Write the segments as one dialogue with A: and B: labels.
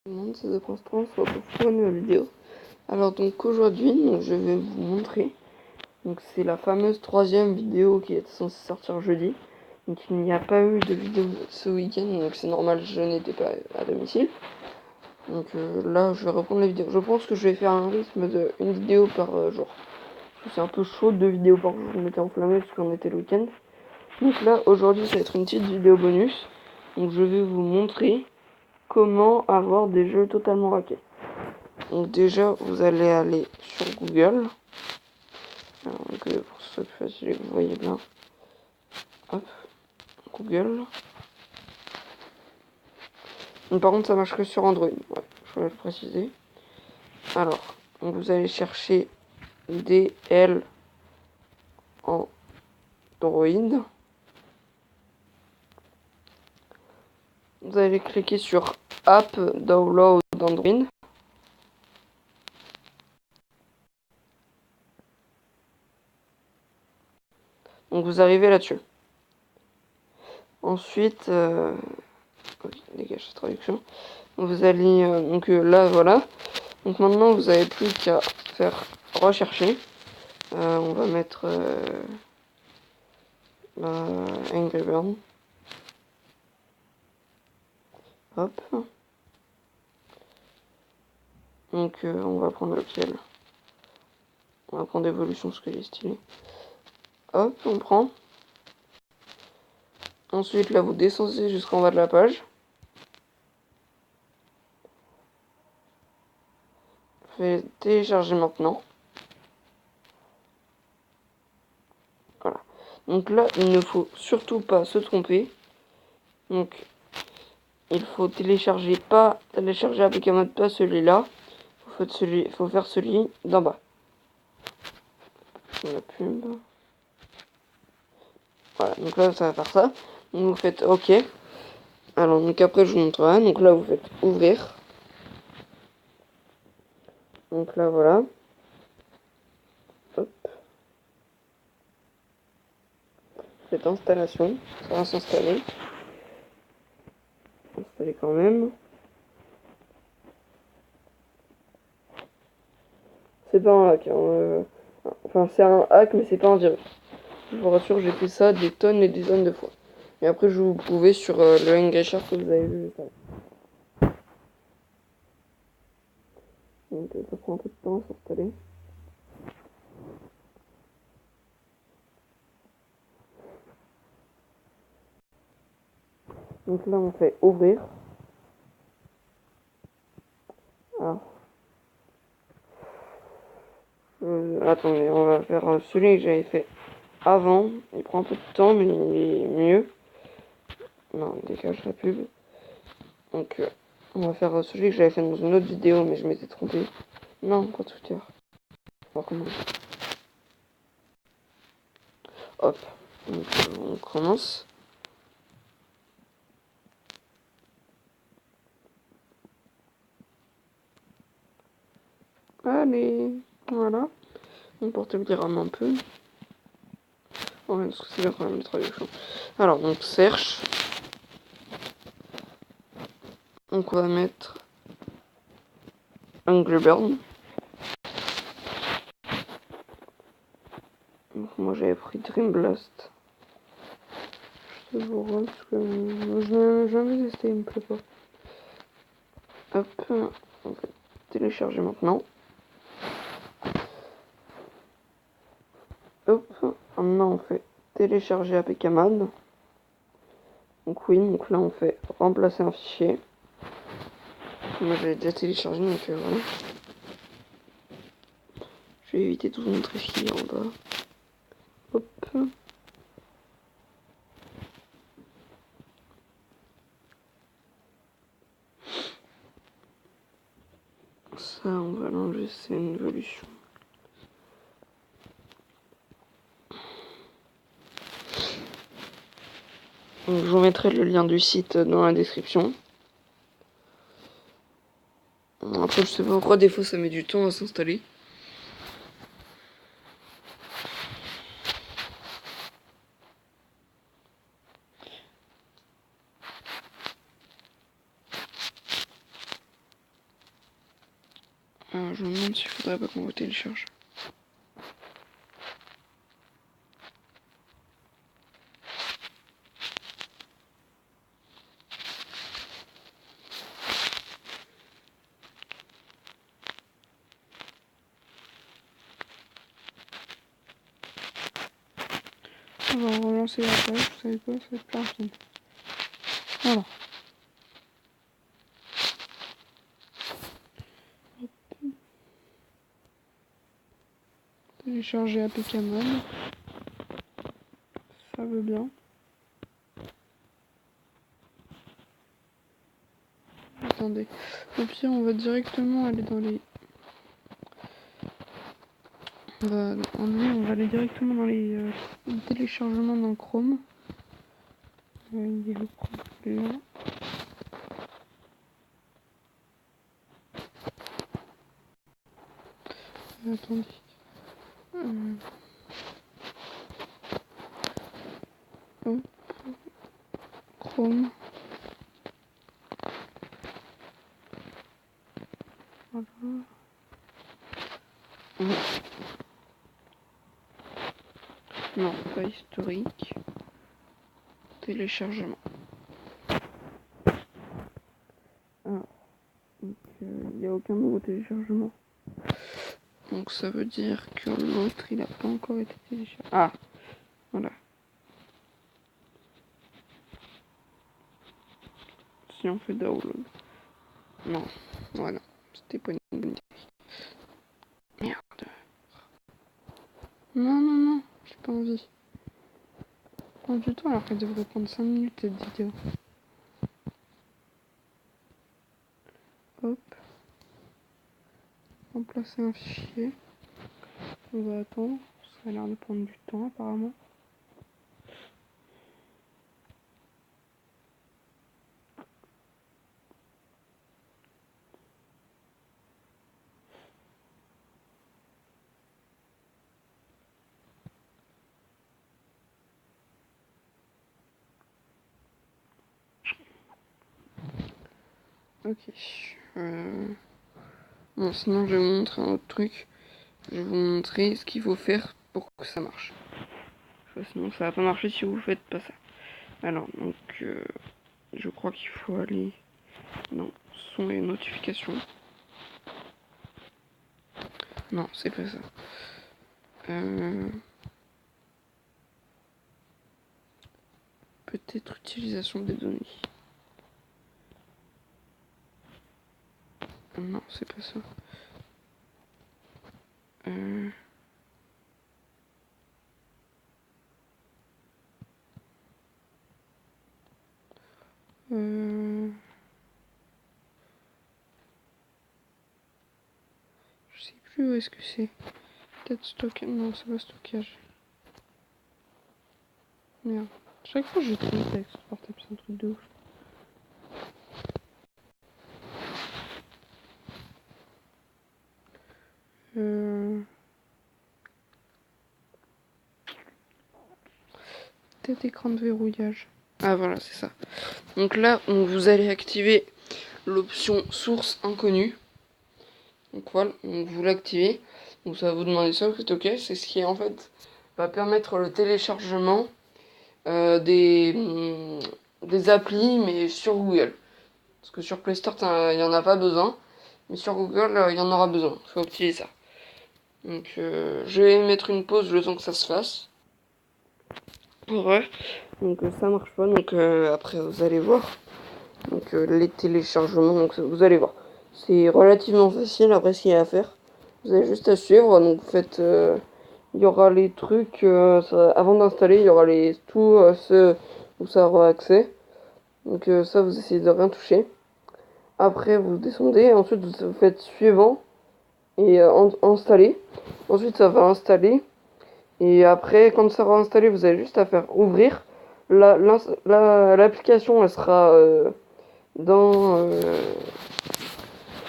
A: Tout le monde, c'est de Constant, on se retrouve pour une nouvelle vidéo. Alors donc aujourd'hui, je vais vous montrer. Donc c'est la fameuse troisième vidéo qui était censée sortir jeudi. Donc il n'y a pas eu de vidéo ce week-end, donc c'est normal, je n'étais pas à domicile. Donc là, je vais reprendre la vidéo. Je pense que je vais faire un rythme de une vidéo par jour. Parce que c'est un peu chaud, 2 vidéos par jour. Je m'étais enflammé parce qu'on était le week-end. Donc là, aujourd'hui, ça va être une petite vidéo bonus. Donc je vais vous montrer comment avoir des jeux totalement hackés. Donc déjà, vous allez aller sur Google. Alors, donc, pour que ce soit plus facile, vous voyez bien. Hop, Google. Donc, par contre, ça marche que sur Android. Ouais, je voulais le préciser. Alors, donc vous allez chercher DL Android. Vous allez cliquer sur App Download Android. Donc vous arrivez là-dessus. Ensuite, ok, dégage cette traduction. Vous allez là voilà. Donc maintenant vous n'avez plus qu'à faire rechercher. On va mettre Angry Bird. Hop. Donc on va prendre lequel. On va prendre Evolution parce qu'il est stylé. Hop, on prend. Ensuite là vous descendez jusqu'en bas de la page. Faites télécharger maintenant. Voilà. Donc là il ne faut surtout pas se tromper. Donc il faut télécharger APK Mode, pas celui-là. Il faut faire celui d'en bas. La pub. Voilà, donc là ça va faire ça. Donc vous faites OK. Alors donc après je vous montrerai. Donc là vous faites ouvrir. Donc là voilà. Hop. Cette installation. Ça va s'installer. Installer quand même. C'est pas un hack. Hein, enfin c'est un hack mais c'est pas un virus. Je vous rassure, j'ai fait ça des tonnes et des tonnes de fois. Et après je vais vous prouver sur le Angry Shark que vous avez vu juste avant. Donc ça prend un peu de temps à s'installer. Donc là on fait ouvrir. Alors, attendez, on va faire celui que j'avais fait avant. Il prend un peu de temps mais il est mieux. Non, dégage la pub. Donc on va faire celui que j'avais fait dans une autre vidéo mais je m'étais trompé. Non, pas Twitter. On va recommencer. Hop. Donc on commence. Allez, voilà. On porte le diagramme un peu. Ouais, parce que c'est bien quand même les traductions. Alors, donc, search. Donc, on va mettre Angry Bird. Donc, moi, j'avais pris Dream Blast. Je te vous rends parce que je n'ai jamais testé, il me plaît pas. Hop, on va télécharger maintenant. Hop, maintenant on fait télécharger APK Mode. Donc oui, donc là on fait remplacer un fichier. Moi j'avais déjà téléchargé donc voilà. Je vais éviter de vous montrer ce qu'il y a en bas. Hop. Ça on va l'enlever, c'est une évolution. Donc, je vous mettrai le lien du site dans la description. Après je sais pas pourquoi des fois ça met du temps à s'installer. Je me demande s'il faudrait pas qu'on le télécharge. On va relancer la page, vous savez quoi, ça va être plus rapide. Voilà. Télécharger APK Mod. Ça veut bien. Attendez. Au pire, on va directement aller dans les... On va aller directement dans les téléchargements dans Chrome. Il est le Chrome là. Attendez. Hop. Chrome. Voilà. Non, pas historique. Téléchargement. Alors, donc il n'y a aucun nouveau téléchargement. Donc ça veut dire que l'autre il n'a pas encore été téléchargé. Ah, voilà. Si on fait download. Non, voilà. C'était pas une bonne idée. Merde. Non, j'ai pas envie. Prends du temps alors qu'elle devrait prendre 5 minutes cette vidéo. Hop. Remplacer un fichier. On va attendre. Ça a l'air de prendre du temps apparemment. Ok. Bon, sinon je vais vous montrer un autre truc. Je vais vous montrer ce qu'il faut faire pour que ça marche. Sinon ça va pas marcher si vous faites pas ça. Alors, donc, je crois qu'il faut aller dans son et notifications. Non, c'est pas ça. Peut-être utilisation des données. Non, c'est pas ça. Je sais plus où est-ce que c'est. Peut-être stockage. Non, c'est pas stockage. Merde. Chaque fois je trouve avec ce portable, c'est un truc de ouf. Peut-être écran de verrouillage. Ah voilà, c'est ça. Donc là, vous allez activer l'option source inconnue. Donc voilà, donc vous l'activez. Donc ça va vous demander ça, vous faites OK. C'est ce qui en fait va permettre le téléchargement des applis, mais sur Google. Parce que sur Play Store, il n'y en a pas besoin. Mais sur Google, il y en aura besoin. Il faut activer ça. Donc je vais mettre une pause le temps que ça se fasse. Ouais. Donc ça marche pas. Donc après vous allez voir. Donc les téléchargements, donc vous allez voir. C'est relativement facile après ce qu'il y a à faire. Vous avez juste à suivre. Donc vous faites il y aura les trucs avant d'installer, il y aura tout ceux où ça aura accès. Donc ça vous essayez de rien toucher. Après vous descendez, ensuite vous faites suivant et installer. Ensuite ça va installer. Et après quand ça sera installé, vous avez juste à faire ouvrir. L'application elle sera dans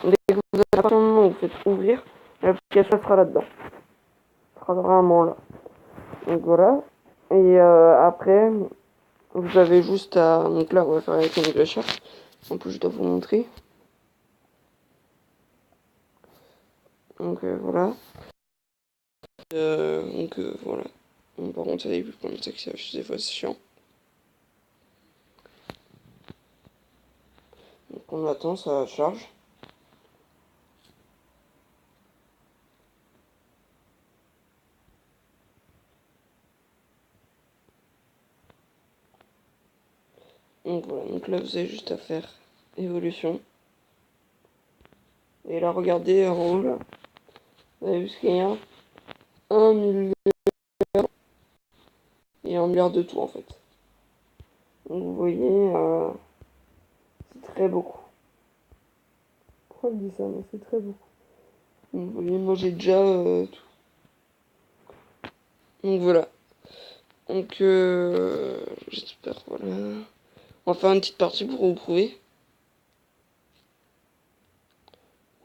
A: dès que vous avez un moment où vous faites ouvrir, l'application sera là-dedans. Elle sera vraiment là. Donc voilà. Et après, vous avez juste à... Donc là, on va faire avec une gâchette. En plus, je dois vous montrer. Donc voilà. Voilà. Bon, par contre, ça n'est plus pour le texte, des fois c'est chiant. Donc on attend, ça charge. Donc voilà, donc là vous avez juste à faire évolution. Et là regardez en haut là. Vous avez vu ce qu'il y a 1 milliard et 1 milliard de tout en fait. Donc vous voyez, c'est très beaucoup. Pourquoi je dis ça? Mais c'est très beaucoup. Donc vous voyez, moi j'ai déjà tout. Donc voilà. Donc j'espère, voilà. On va faire une petite partie pour vous prouver.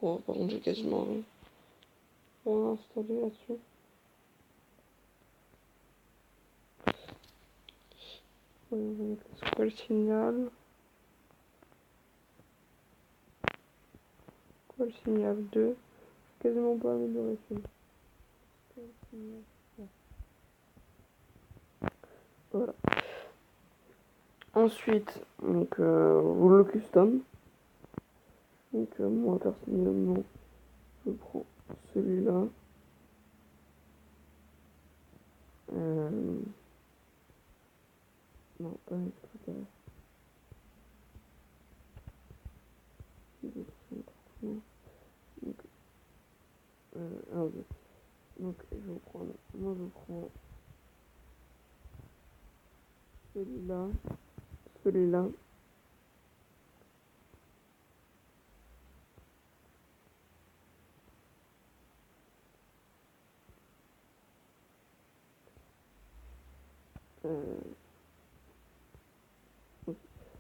A: Oh, par contre j'ai quasiment rien installé là-dessus. C'est quoi le signal? Quoi le signal 2? Quasiment pas amélioré celui-là. Voilà. Ensuite, donc vous le custom. Donc moi personnellement, je prends celui-là. Non, pas extraterrestre. Donc, ok. Donc je prends, moi je prends celui-là, celui-là.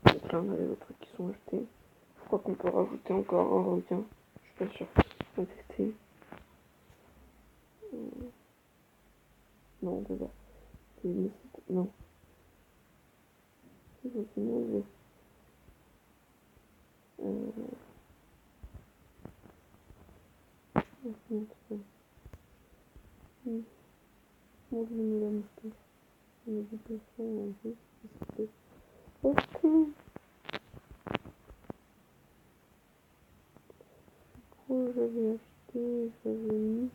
A: Donc là on a les autres qui sont achetés. Je crois qu'on peut rajouter encore un requin. Je suis pas sûre. On va tester. Non, on peut pas. Non. C'est bon, c'est mauvais. Moi je mets la moustache. Je mets du poisson un peu. Ok. Oh, j'avais acheté, j'avais mis.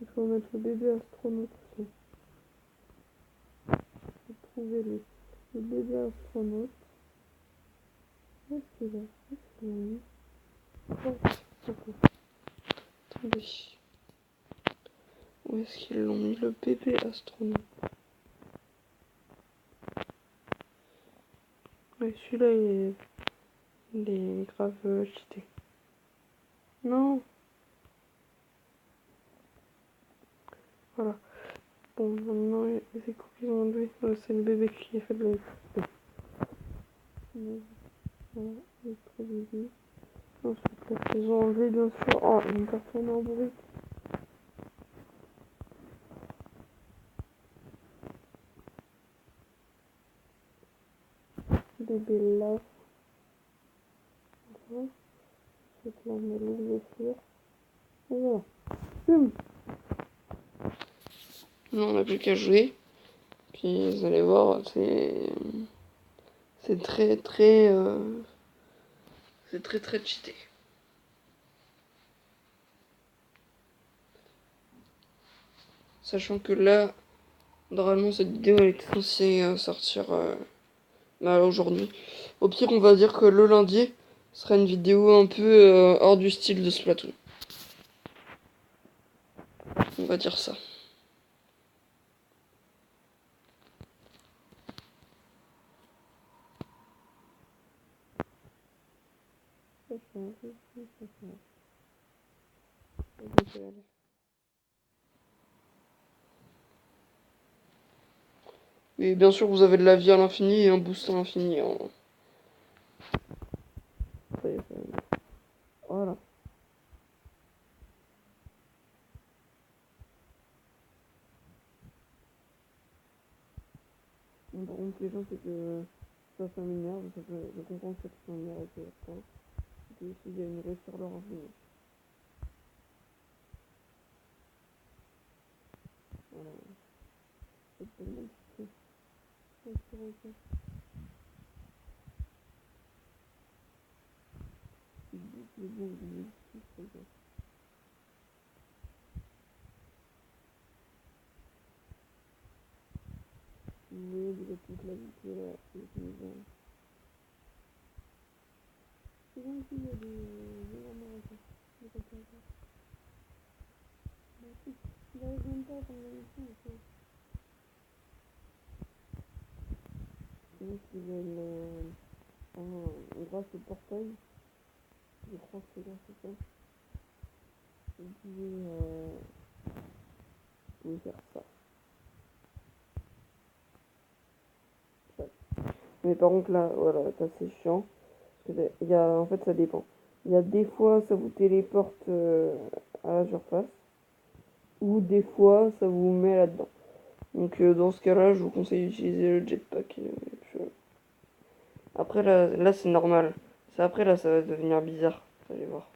A: Il faut mettre le bébé astronaute aussi. J'ai trouvé le bébé astronaute. Où est-ce qu'il est? Où est-ce qu'il est mis? Oh, attendez. Où est-ce qu'ils l'ont mis le bébé astronaute? Ouais, celui-là il est grave cheaté. Non. Voilà. Bon, maintenant les échos qu'ils ont enlevés. C'est le bébé qui a fait de l'électricité. Voilà, l'électricité. Ensuite, là, ils ont enlevé bien sûr. Oh, une personne en bruit. Bébé là. Voilà. Ensuite, là, on met l'ouverture. Et voilà. Boum. Non, on n'a plus qu'à jouer. Puis vous allez voir, c'est très très c'est très très cheaté. Sachant que là, normalement cette vidéo elle était censée sortir aujourd'hui. Au pire, on va dire que le lundi sera une vidéo un peu hors du style de Splatoon. On va dire ça. Et bien sûr, vous avez de la vie à l'infini et un boost à l'infini. Hein. Voilà. Par contre, les gens, c'est que ça m'énerve. Je comprends que ça m'énerve. s'il y a une vraie sur leur vie. Voilà. C'est tellement petit. C'est bon, oui, vous êtes toute la vie qui est là, c'est maison. C'est bon, ici, il y a des Américains. Des Américains. Il arrive même pas à prendre la mission, en fait. Sinon, s'ils veulent, grâce au portail, je crois que c'est grâce à ça, vous pouvez faire ça. Mais par contre, là, voilà, ça c'est chiant. Parce que en fait, ça dépend. Il y a des fois, ça vous téléporte à la surface. Ou des fois, ça vous met là-dedans. Donc, dans ce cas-là, je vous conseille d'utiliser le jetpack. Après, là c'est normal. Après, là, ça va devenir bizarre. Vous allez voir.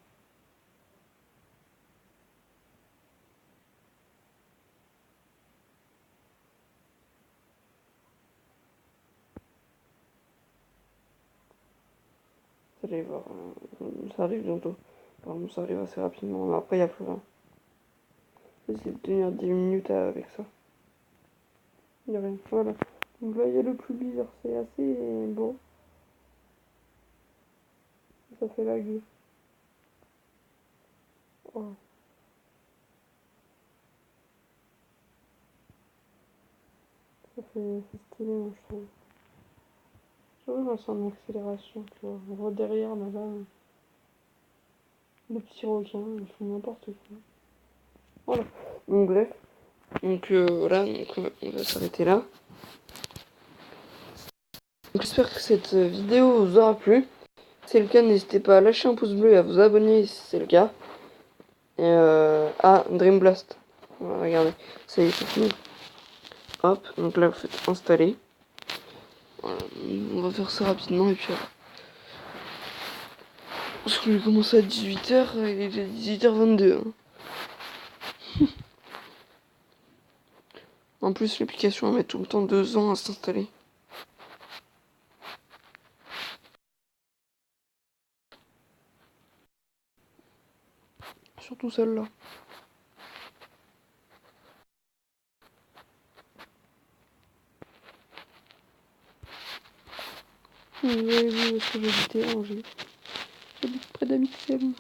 A: Vous allez voir. Ça arrive bientôt. Pardon, ça arrive assez rapidement. Mais après, il n'y a plus rien. J'essaie de tenir 10 minutes avec ça. Il n'y a rien. Voilà. Donc là, il y a le plus bizarre. C'est assez beau. Ça fait la gueule. Oh. C'est stylé, moi, je trouve. J'avoue, moi, c'est en accélération, tu vois. On voit derrière, là, les petits requins, ils font n'importe quoi. Voilà. Donc, bref. Donc, voilà, donc, on va s'arrêter là. Donc, j'espère que cette vidéo vous aura plu. Si c'est le cas, n'hésitez pas à lâcher un pouce bleu et à vous abonner si c'est le cas. Et Dream Blast. Voilà, regardez. Ça y est, c'est fini. Hop, donc là, vous faites installer. Voilà, on va faire ça rapidement et puis voilà. Parce que j'ai commencé à 18h, il est 18h22. Hein. En plus, l'application elle met tout le temps 2 ans à s'installer. Surtout celle-là. Vous avez vu où est-ce que j'habitais à Angers. J'habite près d'Amixem.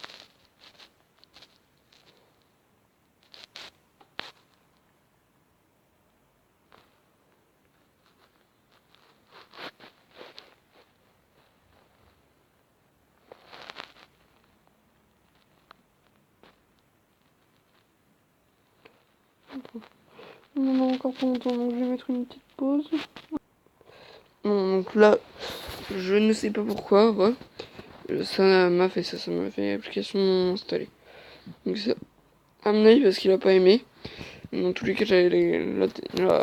A: On en a encore pas longtemps, donc je vais mettre une petite pause. Bon, donc là, je ne sais pas pourquoi, ouais. Ça m'a fait ça, m'a fait l'application installée. Donc c'est à mon avis parce qu'il a pas aimé. Dans tous les cas,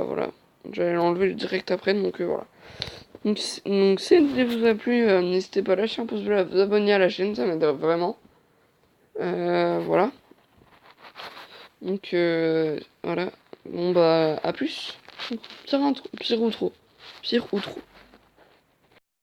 A: voilà. J'allais l'enlever direct après, donc voilà. Donc si cette vidéo vous a plu, n'hésitez pas à lâcher un pouce bleu, à vous abonner à la chaîne, ça m'aiderait vraiment. Voilà. Donc voilà. Bon bah à plus. Pire ou trop. Pire ou trop.